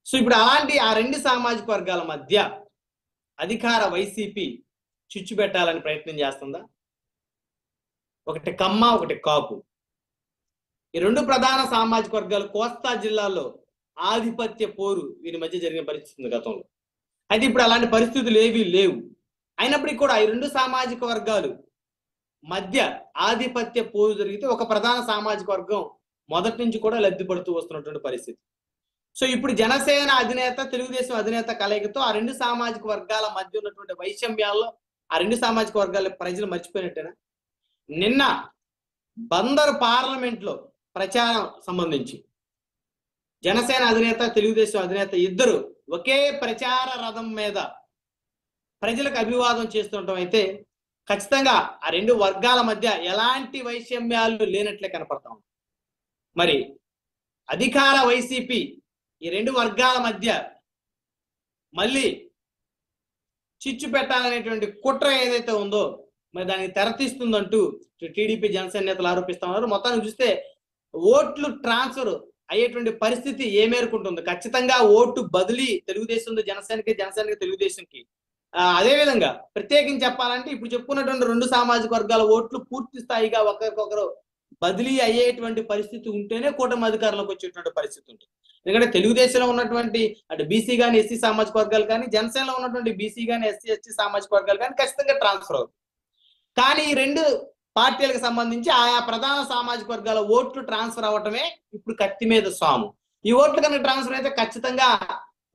So ఇప్పుడు అలాంటి ఆ రెండు సామాజిక వర్గాల మధ్య అధికార వైసీపీ చిచ్చు పెట్టాలని ప్రయత్నం చేస్తుందా? ఒకటి కమ్మ, ఒకటి కాపు. ఈ రెండు ప్రధాన సామాజిక వర్గాలు కోస్తా జిల్లాలో ఆధిపత్య పోరు వీరి మధ్య జరిగిన పరిస్థితి ఉంది గతంలో. అయితే ఇప్పుడు అలాంటి పరిస్థితులు ఏవీ లేవు. అయినప్పటికీ కూడా ఈ రెండు సామాజిక వర్గాలు మధ్య ఆధిపత్య పోరు జరిగితే ఒక ప్రధాన సామాజిక వర్గం మొదటి నుంచి కూడా లబ్ధి పడుతూ వస్తున్నటువంటి పరిస్థితి. సో ఇప్పుడు జనసేన అధినేత, తెలుగుదేశం అధినేత కలయికతో ఆ రెండు సామాజిక వర్గాల మధ్య ఉన్నటువంటి వైషమ్యాల్లో ఆ రెండు సామాజిక వర్గాల ప్రజలు మర్చిపోయినట్టేనా? నిన్న బందర్ పార్లమెంట్ లో ప్రచారం సంబంధించి జనసేన అధినేత, తెలుగుదేశం అధినేత ఇద్దరు ఒకే ప్రచార రథం మీద ప్రజలకు అభివాదం చేస్తుండటం అయితే ఖచ్చితంగా ఆ రెండు వర్గాల మధ్య ఎలాంటి వైషమ్యాలు లేనట్లే కనపడతాం. మరి అధికార వైసీపీ ఈ రెండు వర్గాల మధ్య మళ్ళీ చిచ్చు పెట్టాలనేటువంటి కుట్ర ఏదైతే ఉందో మరి దానికి తెరతీస్తుందంటూ టీడీపీ, జనసేన నేతలు ఆరోపిస్తా ఉన్నారు. మొత్తాన్ని చూస్తే ఓట్లు ట్రాన్స్ఫర్ అయ్యేటువంటి పరిస్థితి ఏ మేరకు ఉంటుంది? ఖచ్చితంగా ఓటు బదిలీ తెలుగుదేశం జనసేనకి, జనసేనకి తెలుగుదేశంకి. అదేవిధంగా ప్రత్యేకించి చెప్పాలంటే ఇప్పుడు చెప్పుకున్నటువంటి రెండు సామాజిక వర్గాల ఓట్లు పూర్తి స్థాయిగా ఒకరికొకరు బదిలీ అయ్యేటువంటి పరిస్థితి ఉంటేనే కూటమి అధికారంలోకి వచ్చేటువంటి పరిస్థితి ఉంటుంది. ఎందుకంటే తెలుగుదేశంలో ఉన్నటువంటి అంటే బీసీ కానీ, ఎస్సీ సామాజిక వర్గాలు కానీ, జనసేనలో ఉన్నటువంటి బీసీ కానీ, ఎస్సీ, ఎస్టీ సామాజిక వర్గాలు కానీ ఖచ్చితంగా ట్రాన్స్ఫర్ అవుతుంది. కానీ ఈ రెండు పార్టీలకు సంబంధించి ఆయా ప్రధాన సామాజిక వర్గాల ఓట్లు ట్రాన్స్ఫర్ అవ్వటమే ఇప్పుడు కత్తి మీద సాము. ఈ ఓట్లు కనుక ట్రాన్స్ఫర్ అయితే ఖచ్చితంగా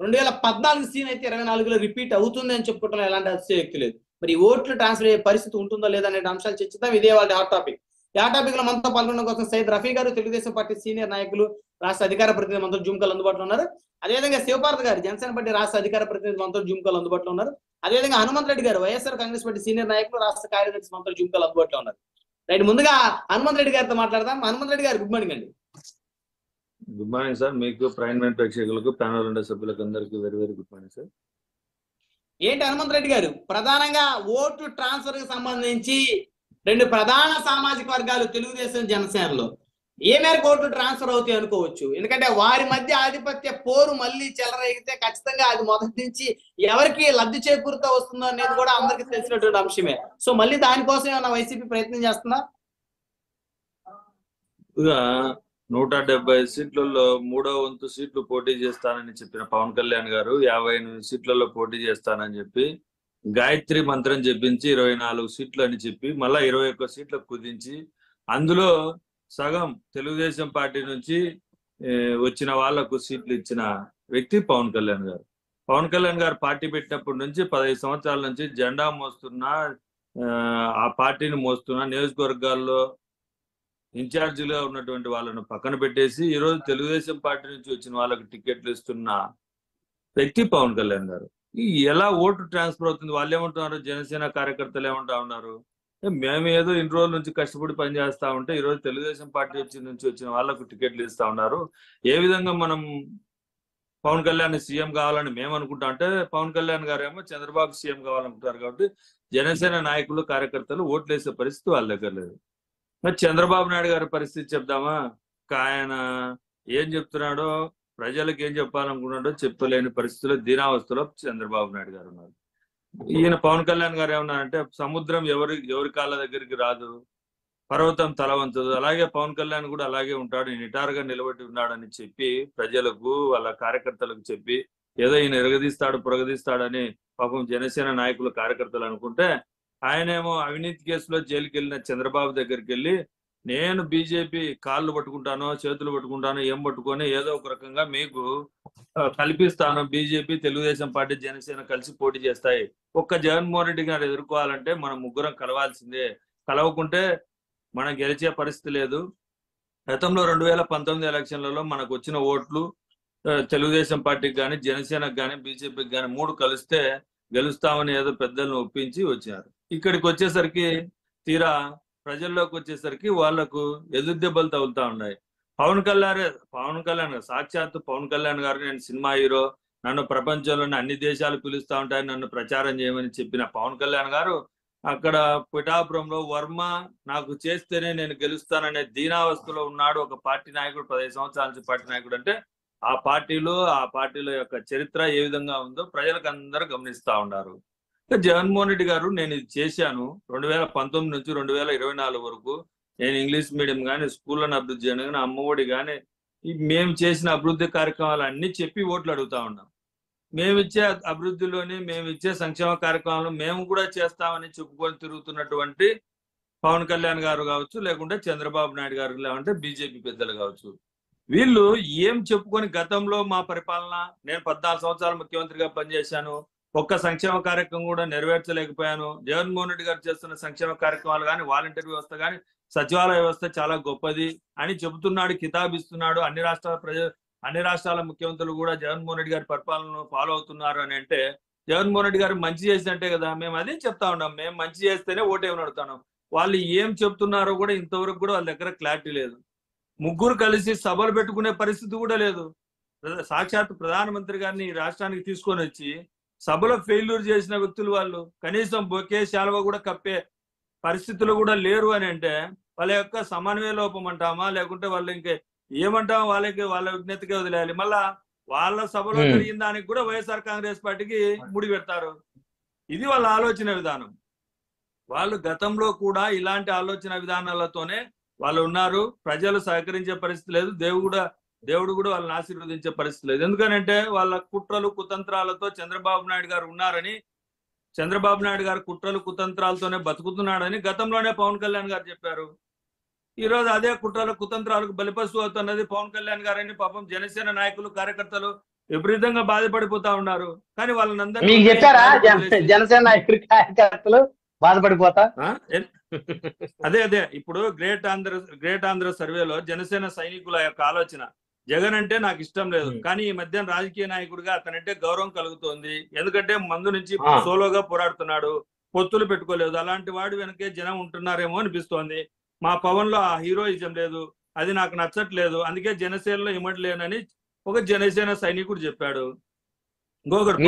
2014 సీన్ అయితే 24లో రిపీట్ అవుతుంది అని చెప్పుకోవటం ఎలాంటి అతిశయోక్తి లేదు. మరి ఈ ఓట్లు ట్రాన్స్ఫర్ అయ్యే పరిస్థితి ఉంటుందా లేదా అనే అంశాలు చర్చిద్దాం. ఇదే వాళ్ళ హాట్ టాపిక్. ఈ హాట్ టాపిక్ లో మనతో పాల్గొనడం కోసం సయ్యద్ రఫీ గారు, తెలుగుదేశం పార్టీ సీనియర్ నాయకులు, రాష్ట్ర అధికార ప్రతినిధి మనతో జూమ్ కాల్ అందుబాటులో ఉన్నారు. అదేవిధంగా శివపార్వతి గారు, జనసేన పార్టీ రాష్ట్ర అధికార ప్రతినిధి మనతో జూమ్ కాల్ అందుబాటులో ఉన్నారు. అదేవిధంగా హనుమంత్ రెడ్డి గారు, వైఎస్ఆర్ కాంగ్రెస్ పార్టీ సీనియర్ నాయకులు, రాష్ట్ర కార్యదర్శి మనతో జూమ్ కాల్ అందుబాటులో ఉన్నారు. రైట్, ముందుగా హనుమంత్ రెడ్డి గారితో మాట్లాడదాం. హనుమంత్ రెడ్డి గారు, గుడ్ మార్నింగ్ అండి. Good morning sir. మీకు ప్రైమ్ నైన్ ప్రేక్షకులకు, ప్యానల్ ఉండే సభ్యులకు అందరికీ very very good morning sir. ఏంటి హనుమంత్ రెడ్డి గారు, ప్రధానంగా ఓటు ట్రాన్స్ఫర్ కి సంబంధించి రెండు ప్రధాన సామాజిక వర్గాలు తెలుగుదేశం, జనసేనలో ఏ మేరకు ఓట్లు ట్రాన్స్ఫర్ అవుతాయి అనుకోవచ్చు? ఎందుకంటే వారి మధ్య ఆధిపత్య పోరు మళ్ళీ చెలరేగితే ఖచ్చితంగా అది మొదటి నుంచి ఎవరికి లబ్ధి చేకూరుతూ వస్తుందో అనేది కూడా అందరికీ తెలిసినటువంటి అంశమే. సో మళ్ళీ దానికోసం ఏమైనా వైసీపీ ప్రయత్నం చేస్తుందా? 170 సీట్లలో 3వ వంతు సీట్లు పోటీ చేస్తానని చెప్పిన పవన్ కళ్యాణ్ గారు 58 సీట్లలో పోటీ చేస్తానని చెప్పి గాయత్రి మంత్రం చెప్పించి 24 సీట్లు అని చెప్పి మళ్ళా 21 సీట్లకు కుదించి అందులో సగం తెలుగుదేశం పార్టీ నుంచి వచ్చిన వాళ్లకు సీట్లు ఇచ్చిన వ్యక్తి పవన్ కళ్యాణ్ గారు. పవన్ కళ్యాణ్ గారు పార్టీ పెట్టినప్పటి నుంచి 15 సంవత్సరాల నుంచి జెండా మోస్తున్నా, ఆ పార్టీని మోస్తున్నా, నియోజకవర్గాల్లో ఇన్ఛార్జిగా ఉన్నటువంటి వాళ్ళను పక్కన పెట్టేసి ఈరోజు తెలుగుదేశం పార్టీ నుంచి వచ్చిన వాళ్ళకి టికెట్లు ఇస్తున్న వ్యక్తి పవన్ కళ్యాణ్ గారు. ఎలా ఓటు ట్రాన్స్ఫర్ అవుతుంది? వాళ్ళు ఏమంటున్నారు, జనసేన కార్యకర్తలు ఏమంటా ఉన్నారు, మేము ఏదో ఇన్ని రోజుల నుంచి కష్టపడి పనిచేస్తా ఉంటే ఈరోజు తెలుగుదేశం పార్టీ నుంచి వచ్చిన వాళ్ళకు టికెట్లు ఇస్తా ఉన్నారు. ఏ విధంగా మనం పవన్ కళ్యాణ్ సీఎం కావాలని మేము అనుకుంటా అంటే పవన్ కళ్యాణ్ గారు ఏమో చంద్రబాబు సీఎం కావాలనుకుంటారు. కాబట్టి జనసేన నాయకులు, కార్యకర్తలు ఓట్లు వేసే పరిస్థితి వాళ్ళ దగ్గర లేదు. మరి చంద్రబాబు నాయుడు గారి పరిస్థితి చెప్దామా? ఆయన ఏం చెప్తున్నాడో, ప్రజలకు ఏం చెప్పాలనుకున్నాడో చెప్పలేని పరిస్థితుల్లో, దీనావస్థలో చంద్రబాబు నాయుడు గారు ఉన్నారు. ఈయన పవన్ కళ్యాణ్ గారు ఏమన్నారంటే సముద్రం ఎవరి కాళ్ళ దగ్గరికి రాదు, పర్వతం తల వంచదు. అలాగే పవన్ కళ్యాణ్ కూడా అలాగే ఉంటాడు, నిటారుగా నిలబడి ఉన్నాడని చెప్పి ప్రజలకు, వాళ్ళ కార్యకర్తలకు చెప్పి ఏదో ఈయన ఎరగదీస్తాడు, పొరగదీస్తాడని పాపం జనసేన నాయకులు, కార్యకర్తలు అనుకుంటే ఆయనేమో అవినీతి కేసులో జైలుకి వెళ్ళిన చంద్రబాబు దగ్గరికి వెళ్ళి నేను బీజేపీ కాళ్ళు పట్టుకుంటానో, చేతులు పట్టుకుంటానో, ఏం పట్టుకొని ఏదో ఒక రకంగా మీకు కల్పిస్తాను, బీజేపీ, తెలుగుదేశం పార్టీ, జనసేన కలిసి పోటీ చేస్తాయి, ఒక్క జగన్మోహన్ రెడ్డి గారు ఎదుర్కోవాలంటే మనం ముగ్గురం కలవాల్సిందే, కలవకుంటే మనం గెలిచే పరిస్థితి లేదు. గతంలో 2019 ఎలక్షన్లలో మనకు వచ్చిన ఓట్లు తెలుగుదేశం పార్టీకి కానీ, జనసేనకు కానీ, బీజేపీకి కానీ 3 కలిస్తే గెలుస్తామని ఏదో పెద్దలను ఒప్పించి వచ్చారు. ఇక్కడికి వచ్చేసరికి తీరా ప్రజల్లోకి వచ్చేసరికి వాళ్లకు ఎదురుదెబ్బలు తగులుతా ఉన్నాయి. పవన్ కళ్యాణ్ సాక్షాత్తు పవన్ కళ్యాణ్ గారు నేను సినిమా హీరో, నన్ను ప్రపంచంలోని అన్ని దేశాలు పిలుస్తా ఉంటాయి, నన్ను ప్రచారం చేయమని చెప్పిన పవన్ కళ్యాణ్ గారు అక్కడ పిఠాపురంలో వర్మ నాకు చేస్తేనే నేను గెలుస్తాననే దీనావస్థలో ఉన్నాడు. ఒక పార్టీ నాయకుడు, 15 సంవత్సరాల నుంచి పార్టీ నాయకుడు అంటే ఆ పార్టీలో యొక్క చరిత్ర ఏ విధంగా ఉందో ప్రజలకు అందరూ గమనిస్తా ఉన్నారు. జగన్మోహన్ రెడ్డి గారు నేను ఇది చేశాను 2019 నుంచి 2024 వరకు, నేను ఇంగ్లీష్ మీడియం కానీ స్కూళ్ళను అభివృద్ధి చేయను కానీ అమ్మఒడి కానీ మేము చేసిన అభివృద్ధి కార్యక్రమాలు అన్ని చెప్పి ఓట్లు అడుగుతా ఉన్నాం. మేమిచ్చే అభివృద్ధిలోని మేమిచ్చే సంక్షేమ కార్యక్రమాలు మేము కూడా చేస్తామని చెప్పుకొని తిరుగుతున్నటువంటి పవన్ కళ్యాణ్ గారు కావచ్చు, లేకుంటే చంద్రబాబు నాయుడు గారు, లేకుంటే బీజేపీ పెద్దలు కావచ్చు, వీళ్ళు ఏం చెప్పుకొని గతంలో మా పరిపాలన, నేను 14 సంవత్సరాలు ముఖ్యమంత్రిగా పనిచేశాను, ఒక్క సంక్షేమ కార్యక్రమం కూడా నెరవేర్చలేకపోయాను, జగన్మోహన్ రెడ్డి గారు చేస్తున్న సంక్షేమ కార్యక్రమాలు కానీ వాలంటీర్ వ్యవస్థ కానీ సచివాలయ వ్యవస్థ చాలా గొప్పది అని చెబుతున్నాడు, కితాబిస్తున్నాడు. అన్ని రాష్ట్రాల ముఖ్యమంత్రులు కూడా జగన్మోహన్ రెడ్డి గారి పరిపాలనను ఫాలో అవుతున్నారు అని అంటే జగన్మోహన్ రెడ్డి గారు మంచి చేసినట్టే కదా. మేము అదే చెప్తా ఉన్నాం, మేము మంచి చేస్తేనే ఓటేమని అడుగుతాను. వాళ్ళు ఏం చెప్తున్నారో కూడా ఇంతవరకు కూడా వాళ్ళ దగ్గర క్లారిటీ లేదు. ముగ్గురు కలిసి సభలు పెట్టుకునే పరిస్థితి కూడా లేదు. సాక్షాత్ ప్రధానమంత్రి గారిని ఈ రాష్ట్రానికి తీసుకొని వచ్చి సభలో ఫెయిల్యూర్ చేసిన వ్యక్తులు వాళ్ళు, కనీసం బొకే శాలువ కూడా కప్పే పరిస్థితులు కూడా లేరు అని అంటే వాళ్ళ యొక్క సమన్వయ లోపం అంటామా, లేకుంటే వాళ్ళు ఇంకే ఏమంటామా, వాళ్ళ విజ్ఞతకే వదిలేయాలి. మళ్ళా వాళ్ళ సభలో జరిగిన దానికి కూడా వైఎస్ఆర్ కాంగ్రెస్ పార్టీకి ముడి పెడతారు. ఇది వాళ్ళ ఆలోచన విధానం. వాళ్ళు గతంలో కూడా ఇలాంటి ఆలోచన విధానాలతోనే వాళ్ళు ఉన్నారు. ప్రజలు సహకరించే పరిస్థితి లేదు, దేవుడు కూడా వాళ్ళని ఆశీర్వదించే పరిస్థితి లేదు. ఎందుకనంటే వాళ్ళ కుట్రలు కుతంత్రాలతో చంద్రబాబు నాయుడు గారు ఉన్నారని, చంద్రబాబు నాయుడు గారు కుట్రలు కుతంత్రాలతోనే బతుకుతున్నాడని గతంలోనే పవన్ కళ్యాణ్ గారు చెప్పారు. ఈ రోజు అదే కుట్రలు కుతంత్రాలకు బలిపశు అవుతున్నది పవన్ కళ్యాణ్ గారని పాపం జనసేన నాయకులు కార్యకర్తలు విపరీతంగా బాధపడిపోతా ఉన్నారు. కానీ వాళ్ళందరూ మీకు చెప్పారా జనసేన నాయకులు కార్యకర్తలు బాధపడిపోతా? అదే ఇప్పుడు గ్రేట్ ఆంధ్ర సర్వేలో జనసేన సైనికుల యొక్క ఆలోచన, జగన్ అంటే నాకు ఇష్టం లేదు, కానీ ఈ మధ్య రాజకీయ నాయకుడిగా అతనంటే గౌరవం కలుగుతోంది. ఎందుకంటే మందు నుంచి సోలోగా పోరాడుతున్నాడు, పొత్తులు పెట్టుకోలేదు, అలాంటి వాడు వెనకే జనం ఉంటున్నారేమో అనిపిస్తోంది. మా పవన్ లో ఆ హీరోయిజం లేదు, అది నాకు నచ్చట్లేదు, అందుకే జనసేనలో ఇమ్మట్లేనని ఒక జనసేన సైనికుడు చెప్పాడు. ఇంకొకటి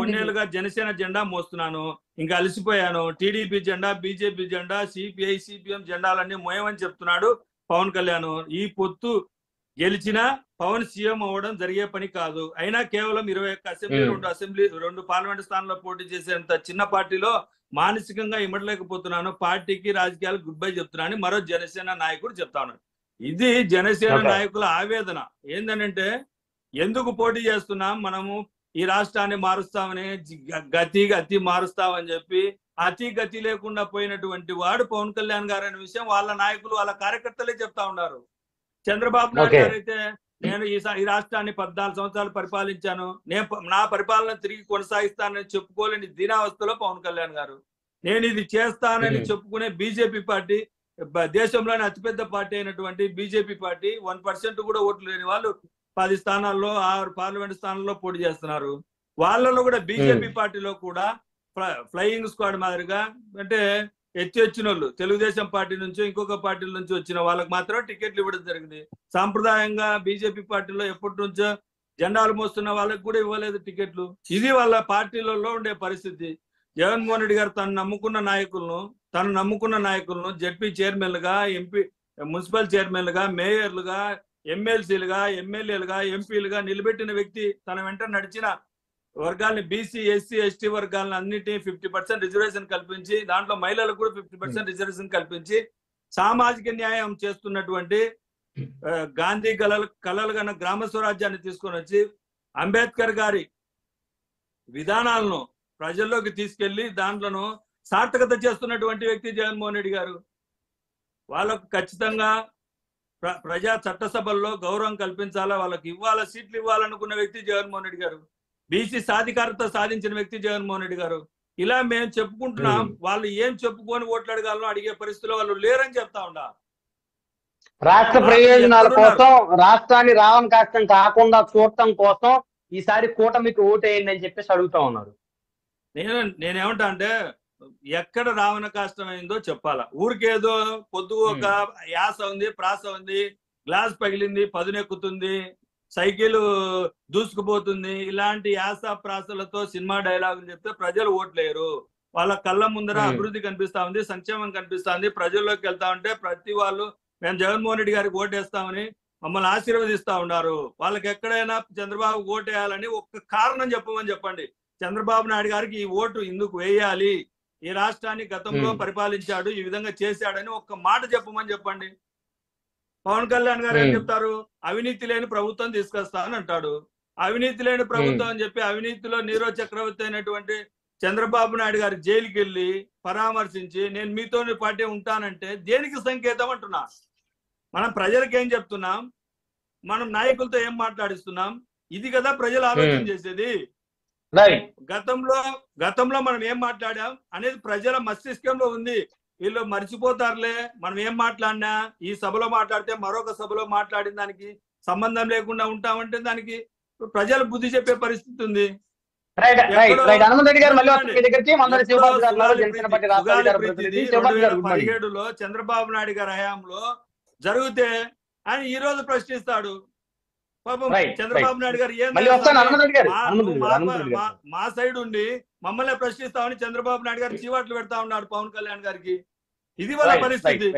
కొన్నేళ్లుగా జనసేన జెండా మోస్తున్నాను, ఇంకా అలసిపోయాను, టీడీపీ జెండా, బీజేపీ జెండా, సిపిఐ సిపిఎం జెండాలన్నీ మోయమని చెప్తున్నాడు పవన్ కళ్యాణ్. ఈ పొత్తు గెలిచినా పవన్ సీఎం అవ్వడం జరిగే పని కాదు. అయినా కేవలం 21 అసెంబ్లీ 2 పార్లమెంట్ స్థానంలో పోటీ చేసేంత చిన్న పార్టీలో మానసికంగా ఇమ్మడలేకపోతున్నాను, పార్టీకి రాజకీయాలు గుడ్ బై చెప్తున్నాను మరో జనసేన నాయకుడు చెప్తా ఉన్నాడు. ఇది జనసేన నాయకుల ఆవేదన. ఏందనంటే ఎందుకు పోటీ చేస్తున్నాం, మనము ఈ రాష్ట్రాన్ని మారుస్తామని, గతి మారుస్తామని చెప్పి అతి గతి లేకుండా పోయినటువంటి వాడు పవన్ కళ్యాణ్ గారు అనే విషయం వాళ్ళ నాయకులు వాళ్ళ కార్యకర్తలే చెప్తా ఉన్నారు. చంద్రబాబు నాయుడు గారు అయితే నేను ఈ రాష్ట్రాన్ని 14 సంవత్సరాలు పరిపాలించాను, నా పరిపాలన తిరిగి కొనసాగిస్తానని చెప్పుకోలేని దీనావస్థలో పవన్ కళ్యాణ్ గారు. నేను ఇది చేస్తానని చెప్పుకునే బీజేపీ పార్టీ, దేశంలోని అతిపెద్ద పార్టీ అయినటువంటి బీజేపీ పార్టీ 1% కూడా ఓట్లు లేని వాళ్ళు 10 స్థానాల్లో 6 పార్లమెంట్ స్థానాల్లో పోటీ చేస్తున్నారు. వాళ్ళలో కూడా బీజేపీ పార్టీలో కూడా ఫ్లయింగ్ స్క్వాడ్ మాదిరిగా, అంటే వచ్చిన వాళ్ళు తెలుగుదేశం పార్టీ నుంచి ఇంకొక పార్టీల నుంచి వచ్చిన వాళ్ళకి మాత్రం టికెట్లు ఇవ్వడం జరిగింది. సాంప్రదాయంగా బీజేపీ పార్టీలో ఎప్పటి నుంచో జెండాలు మోస్తున్న వాళ్ళకి కూడా ఇవ్వలేదు టికెట్లు. ఇది వాళ్ళ పార్టీలలో ఉండే పరిస్థితి. జగన్మోహన్ రెడ్డి గారు తను నమ్ముకున్న నాయకులను జడ్పీ చైర్మన్లుగా, ఎంపీ మున్సిపల్ చైర్మన్లుగా, మేయర్లుగా, ఎమ్మెల్సీలుగా, ఎమ్మెల్యేలుగా, ఎంపీలుగా నిలబెట్టిన వ్యక్తి. తన వెంట నడిచిన వర్గాల్ని, బీసీ ఎస్సీ ఎస్టీ వర్గాలను అన్నిటి 50% రిజర్వేషన్ కల్పించి, దాంట్లో మహిళలకు కూడా 50% రిజర్వేషన్ కల్పించి సామాజిక న్యాయం చేస్తున్నటువంటి గాంధీ కలలు కన్నా గ్రామ స్వరాజ్యాన్ని తీసుకొని వచ్చి అంబేద్కర్ గారి విధానాలను ప్రజల్లోకి తీసుకెళ్లి దాంట్లను సార్థకత చేస్తున్నటువంటి వ్యక్తి జగన్మోహన్ రెడ్డి గారు. వాళ్ళకు ఖచ్చితంగా ప్రజా చట్టసభల్లో గౌరవం కల్పించాలా, వాళ్ళకి సీట్లు ఇవ్వాలనుకున్న వ్యక్తి జగన్మోహన్ రెడ్డి గారు. బీసీ సాధికారత సాధించిన వ్యక్తి జగన్మోహన్ రెడ్డి గారు. ఇలా మేము చెప్పుకుంటున్నాం, వాళ్ళు ఏం చెప్పుకొని ఓట్లు అడగాలో అడిగే పరిస్థితిలో వాళ్ళు లేరని చెప్తా ఉండా. రాష్ట్ర ప్రయోజనాల కోసం, రాష్ట్రాన్ని రావణ కష్టం కాకుండా చూడటం కోసం ఈసారి కూటమికి ఓటేయండి అని చెప్పేసి అడుగుతా ఉన్నారు. నేనేమంటా అంటే ఎక్కడ రావణ కష్టం అయిందో చెప్పాలా. ఊరికేదో పొద్దు ఒక యాస ఉంది, ప్రాస ఉంది, గ్లాస్ పగిలింది, పదునెక్కుతుంది, సైకిల్ దూసుకుపోతుంది, ఇలాంటి యాస ప్రాసలతో సినిమా డైలాగులు చెప్తే ప్రజలు ఓట్లేరు. వాళ్ళ కళ్ళ ముందర Hmm. అభివృద్ధి కనిపిస్తా ఉంది, సంక్షేమం కనిపిస్తా ఉంది. ప్రజల్లోకి వెళ్తా ఉంటే ప్రతి వాళ్ళు మేము జగన్మోహన్ రెడ్డి గారికి ఓటేస్తామని మమ్మల్ని ఆశీర్వదిస్తా ఉన్నారు. వాళ్ళకి ఎక్కడైనా చంద్రబాబు ఓటేయాలని ఒక్క కారణం చెప్పమని చెప్పండి. చంద్రబాబు నాయుడు గారికి ఈ ఓటు ఇందుకు వేయాలి, ఈ రాష్ట్రాన్ని గతంలో పరిపాలించాడు, ఈ విధంగా చేశాడని ఒక్క మాట చెప్పమని చెప్పండి. పవన్ కళ్యాణ్ గారు ఏం చెప్తారు? అవినీతి లేని ప్రభుత్వం తీసుకొస్తా అని అంటాడు. అవినీతి లేని ప్రభుత్వం అని చెప్పి అవినీతిలో నీరో చక్రవర్తి అయినటువంటి చంద్రబాబు నాయుడు గారి జైలుకి వెళ్ళి పరామర్శించి నేను మీతో పాటే ఉంటానంటే దేనికి సంకేతం అంటున్నా? మనం ప్రజలకు ఏం చెప్తున్నాం, మనం నాయకులతో ఏం మాట్లాడిస్తున్నాం, ఇది కదా ప్రజలు ఆలోచన చేసేది. గతంలో మనం ఏం మాట్లాడాం అనేది ప్రజల మస్తిష్కంలో ఉంది. వీళ్ళు మర్చిపోతారులే, మనం ఏం మాట్లాడినా ఈ సభలో మాట్లాడితే మరొక సభలో మాట్లాడిన దానికి సంబంధం లేకుండా ఉంటామంటే దానికి ప్రజలు బుద్ధి చెప్పే పరిస్థితి ఉంది. పదిహేడులో చంద్రబాబు నాయుడు గారి హయాంలో జరిగితే ఆయన ఈ రోజు ప్రశ్నిస్తాడు. పాపం చంద్రబాబు నాయుడు గారు మా సైడ్ ఉండి మమ్మల్ని ప్రశ్నిస్తామని చంద్రబాబు నాయుడు గారు చీవాట్లు పెడతా ఉన్నాడు పవన్ కళ్యాణ్ గారికి. ఇది వాళ్ళ పరిస్థితి.